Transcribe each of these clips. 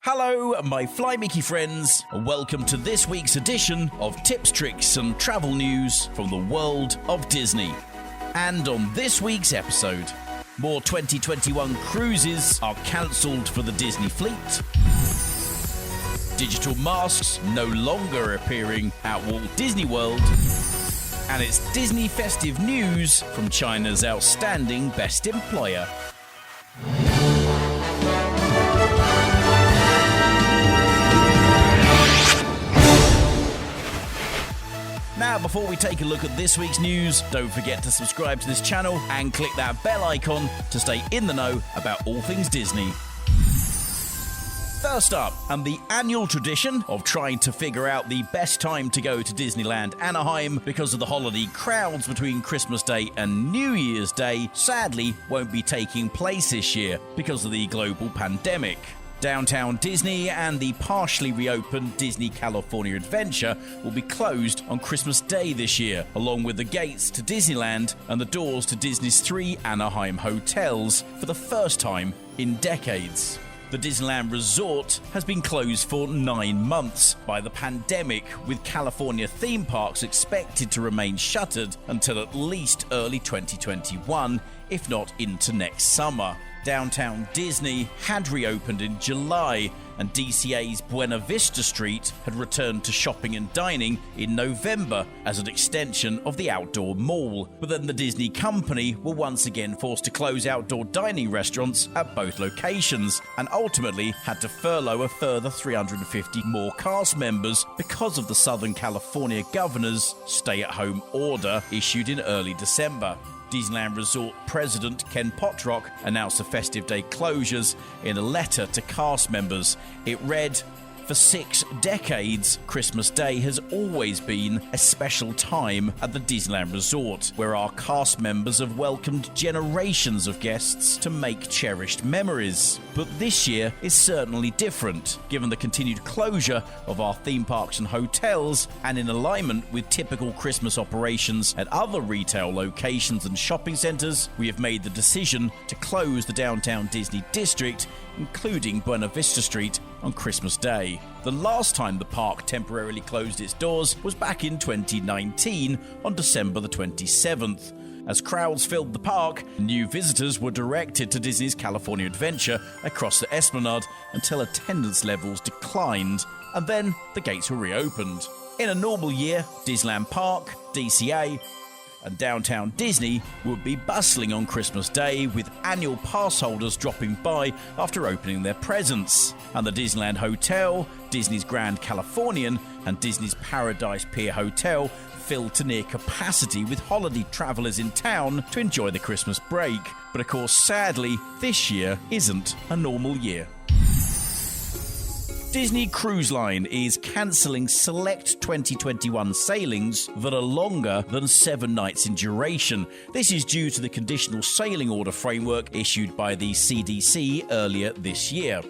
Hello, my Fly Mickey friends, and welcome to this week's edition of Tips, Tricks and Travel News from the world of Disney. And on this week's episode, more 2021 cruises are cancelled for the Disney fleet, digital masks no longer appearing at Walt Disney World, and it's Disney festive news from China's outstanding best employer. Now, before we take a look at this week's news, don't forget to subscribe to this channel and click that bell icon to stay in the know about all things Disney. First up, and the annual tradition of trying to figure out the best time to go to Disneyland Anaheim because of the holiday crowds between Christmas Day and New Year's Day sadly won't be taking place this year because of the global pandemic. Downtown Disney and the partially reopened Disney California Adventure will be closed on Christmas Day this year, along with the gates to Disneyland and the doors to Disney's 3 Anaheim hotels for the first time in decades. The Disneyland Resort has been closed for 9 months by the pandemic, with California theme parks expected to remain shuttered until at least early 2021, if not into next summer. Downtown Disney had reopened in July, and DCA's Buena Vista Street had returned to shopping and dining in November as an extension of the outdoor mall. But then the Disney company were once again forced to close outdoor dining restaurants at both locations, and ultimately had to furlough a further 350 more cast members because of the Southern California governor's stay-at-home order issued in early December. Disneyland Resort President Ken Potrock announced the festive day closures in a letter to cast members. It read, "For 6 decades, Christmas Day has always been a special time at the Disneyland Resort, where our cast members have welcomed generations of guests to make cherished memories. But this year is certainly different, given the continued closure of our theme parks and hotels, and in alignment with typical Christmas operations at other retail locations and shopping centres, we have made the decision to close the downtown Disney district, including Buena Vista Street, on Christmas Day." The last time the park temporarily closed its doors was back in 2019 on December the 27th. As crowds filled the park, new visitors were directed to Disney's California Adventure across the Esplanade until attendance levels declined, and then the gates were reopened. In a normal year, Disneyland Park, DCA, and Downtown Disney would be bustling on Christmas Day, with annual pass holders dropping by after opening their presents. And the Disneyland Hotel, Disney's Grand Californian, and Disney's Paradise Pier Hotel filled to near capacity with holiday travellers in town to enjoy the Christmas break. But of course, sadly, this year isn't a normal year. Disney Cruise Line is cancelling select 2021 sailings that are longer than 7 nights in duration. This is due to the conditional sailing order framework issued by the CDC earlier this year.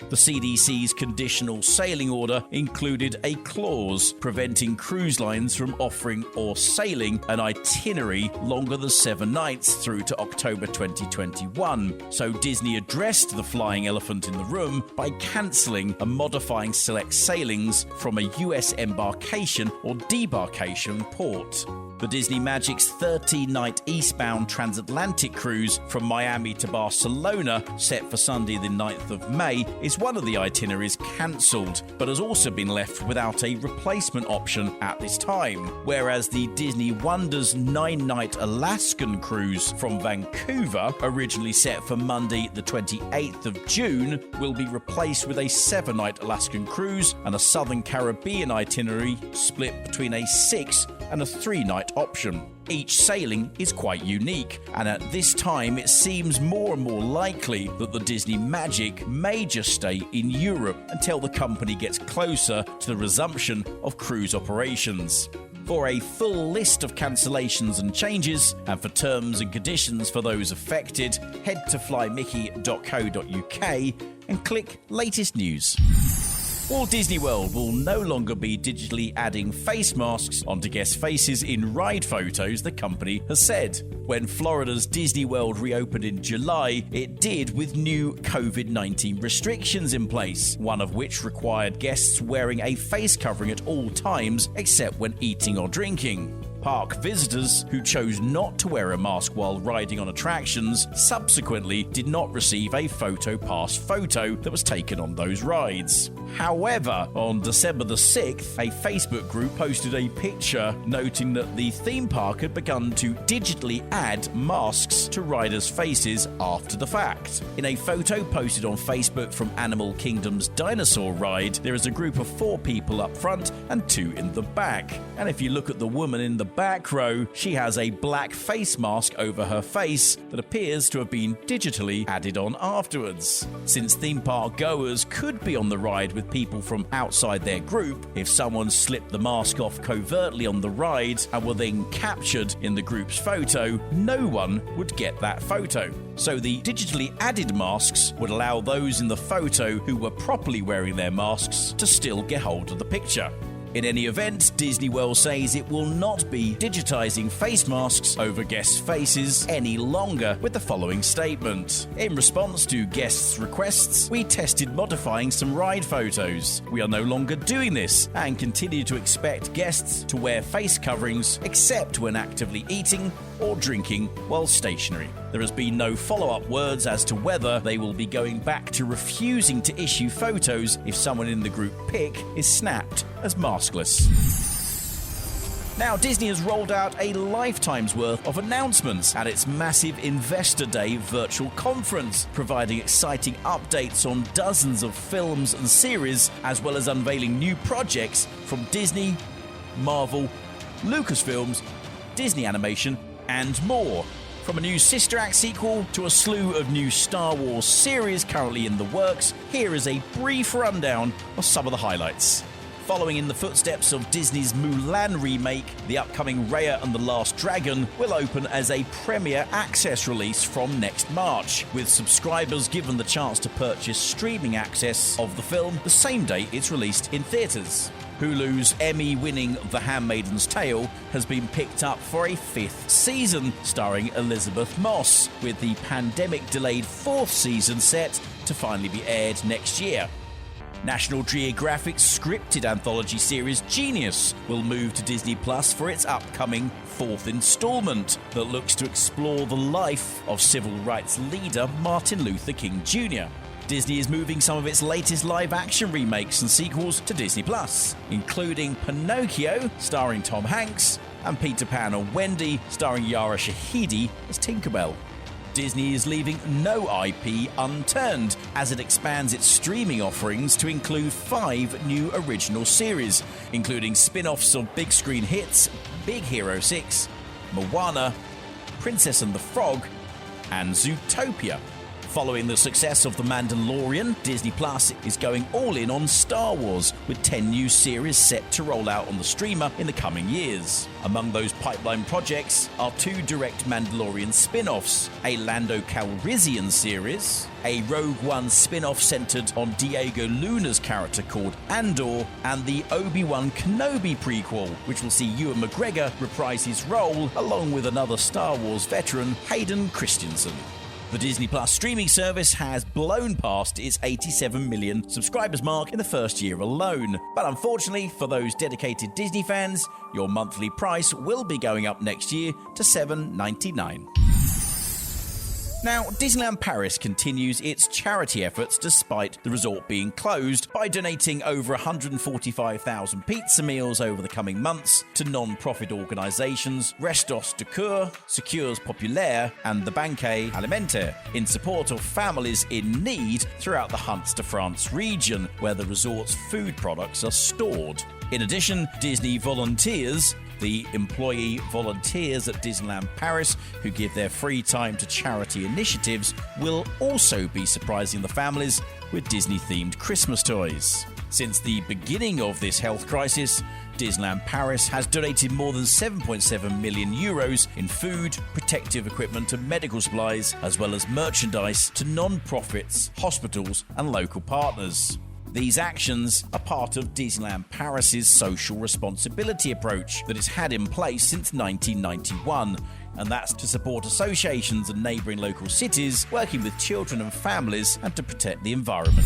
The CDC's conditional sailing order included a clause preventing cruise lines from offering or sailing an itinerary longer than 7 nights through to October 2021. So Disney addressed the flying elephant in the room by cancelling and modifying select sailings from a US embarkation or debarkation port. The Disney Magic's 13-night eastbound transatlantic cruise from Miami to Barcelona, set for Sunday the 9th of May, is one of the itineraries cancelled, but has also been left without a replacement option at this time. Whereas the Disney Wonders 9-night Alaskan cruise from Vancouver, originally set for Monday the 28th of June, will be replaced with a 7-night Alaskan cruise and a Southern Caribbean itinerary split between a 6 and a 3-night option. Each sailing is quite unique, and at this time it seems more and more likely that the Disney Magic may just stay in Europe until the company gets closer to the resumption of cruise operations. For a full list of cancellations and changes, and for terms and conditions for those affected, head to flymickey.co.uk and click Latest News. Walt Disney World will no longer be digitally adding face masks onto guest faces in ride photos, the company has said. When Florida's Disney World reopened in July, it did with new COVID-19 restrictions in place, one of which required guests wearing a face covering at all times except when eating or drinking. Park visitors who chose not to wear a mask while riding on attractions subsequently did not receive a PhotoPass photo that was taken on those rides. However, on December the 6th, a Facebook group posted a picture noting that the theme park had begun to digitally add masks to riders' faces after the fact. In a photo posted on Facebook from Animal Kingdom's dinosaur ride, there is a group of 4 people up front and 2 in the back. And if you look at the woman in the back row, she has a black face mask over her face that appears to have been digitally added on afterwards. Since theme park goers could be on the ride with people from outside their group, if someone slipped the mask off covertly on the ride and were then captured in the group's photo, no one would get that photo. So the digitally added masks would allow those in the photo who were properly wearing their masks to still get hold of the picture. In any event, Disney World says it will not be digitizing face masks over guests' faces any longer with the following statement. In response to guests' requests, we tested modifying some ride photos. We are no longer doing this and continue to expect guests to wear face coverings except when actively eating or drinking while stationary. There has been no follow-up words as to whether they will be going back to refusing to issue photos if someone in the group pic is snapped as maskless. Now, Disney has rolled out a lifetime's worth of announcements at its massive Investor Day virtual conference, providing exciting updates on dozens of films and series, as well as unveiling new projects from Disney, Marvel, Lucasfilms, Disney Animation, and more. From a new Sister Act sequel to a slew of new Star Wars series currently in the works, here is a brief rundown of some of the highlights. Following in the footsteps of Disney's Mulan remake, the upcoming Raya and the Last Dragon will open as a premiere access release from next March, with subscribers given the chance to purchase streaming access of the film the same day it's released in theaters. Hulu's Emmy-winning The Handmaid's Tale has been picked up for a 5th season, starring Elizabeth Moss, with the pandemic-delayed 4th season set to finally be aired next year. National Geographic's scripted anthology series Genius will move to Disney Plus for its upcoming 4th installment that looks to explore the life of civil rights leader Martin Luther King Jr. Disney is moving some of its latest live-action remakes and sequels to Disney Plus, including Pinocchio, starring Tom Hanks, and Peter Pan and Wendy, starring Yara Shahidi as Tinkerbell. Disney is leaving no IP unturned as it expands its streaming offerings to include 5 new original series, including spin-offs of big screen hits Big Hero 6, Moana, Princess and the Frog, and Zootopia. Following the success of The Mandalorian, Disney Plus is going all in on Star Wars, with 10 new series set to roll out on the streamer in the coming years. Among those pipeline projects are 2 direct Mandalorian spin-offs, a Lando Calrissian series, a Rogue One spin-off centered on Diego Luna's character called Andor, and the Obi-Wan Kenobi prequel, which will see Ewan McGregor reprise his role along with another Star Wars veteran, Hayden Christensen. The Disney Plus streaming service has blown past its 87 million subscribers mark in the first year alone. But unfortunately, for those dedicated Disney fans, your monthly price will be going up next year to $7.99. Now, Disneyland Paris continues its charity efforts despite the resort being closed by donating over 145,000 pizza meals over the coming months to non-profit organisations Restos de Cœur, Secours Populaires and the Banque Alimentaire in support of families in need throughout the Hunts de France region where the resort's food products are stored. In addition, Disney VoluntEARS, the employee volunteers at Disneyland Paris who give their free time to charity initiatives, will also be surprising the families with Disney-themed Christmas toys. Since the beginning of this health crisis, Disneyland Paris has donated more than 7.7 million euros in food, protective equipment and medical supplies, as well as merchandise to non-profits, hospitals and local partners. These actions are part of Disneyland Paris's social responsibility approach that it's had in place since 1991. And that's to support associations and neighbouring local cities working with children and families and to protect the environment.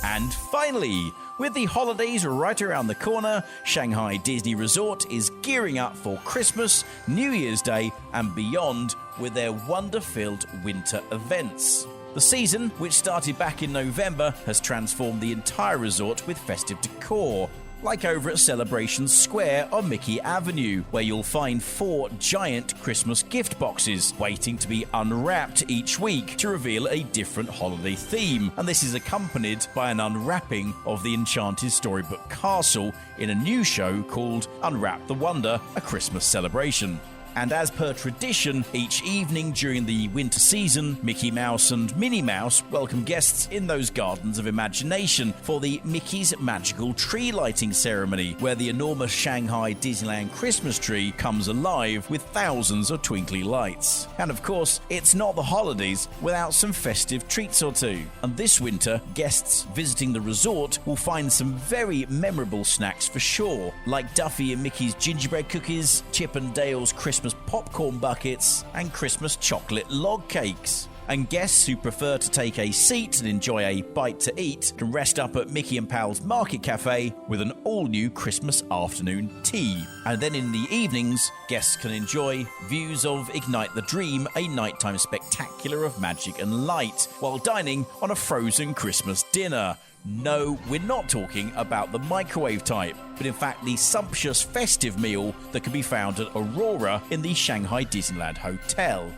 And finally, with the holidays right around the corner, Shanghai Disney Resort is gearing up for Christmas, New Year's Day and beyond with their wonder-filled winter events. The season, which started back in November, has transformed the entire resort with festive decor, like over at Celebration Square on Mickey Avenue, where you'll find 4 giant Christmas gift boxes waiting to be unwrapped each week to reveal a different holiday theme. And this is accompanied by an unwrapping of the Enchanted Storybook Castle in a new show called Unwrap the Wonder, A Christmas Celebration. And as per tradition, each evening during the winter season, Mickey Mouse and Minnie Mouse welcome guests in those gardens of imagination for the Mickey's Magical Tree Lighting Ceremony, where the enormous Shanghai Disneyland Christmas tree comes alive with thousands of twinkly lights. And of course, it's not the holidays without some festive treats or two. And this winter, guests visiting the resort will find some very memorable snacks for sure, like Duffy and Mickey's gingerbread cookies, Chip and Dale's Christmas popcorn buckets, and Christmas chocolate log cakes. And guests who prefer to take a seat and enjoy a bite to eat can rest up at Mickey and Pal's Market Cafe with an all-new Christmas afternoon tea. And then in the evenings, guests can enjoy views of Ignite the Dream, a nighttime spectacular of magic and light, while dining on a frozen Christmas dinner. No, we're not talking about the microwave type, but in fact the sumptuous festive meal that can be found at Aurora in the Shanghai Disneyland Hotel.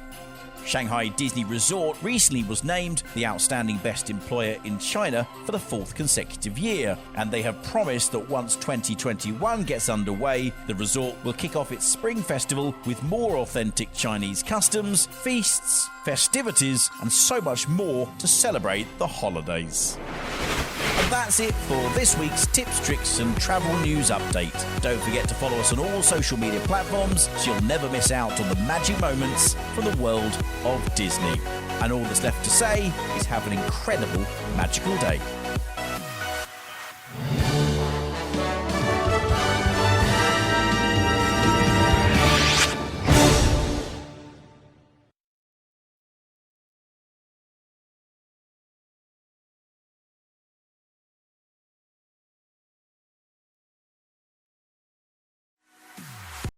Shanghai Disney Resort recently was named the Outstanding Best Employer in China for the 4th consecutive year, and they have promised that once 2021 gets underway, the resort will kick off its Spring Festival with more authentic Chinese customs, feasts, festivities, and so much more to celebrate the holidays. And that's it for this week's Tips, Tricks and Travel News Update. Don't forget to follow us on all social media platforms so you'll never miss out on the magic moments from the world of Disney. And all that's left to say is have an incredible, magical day.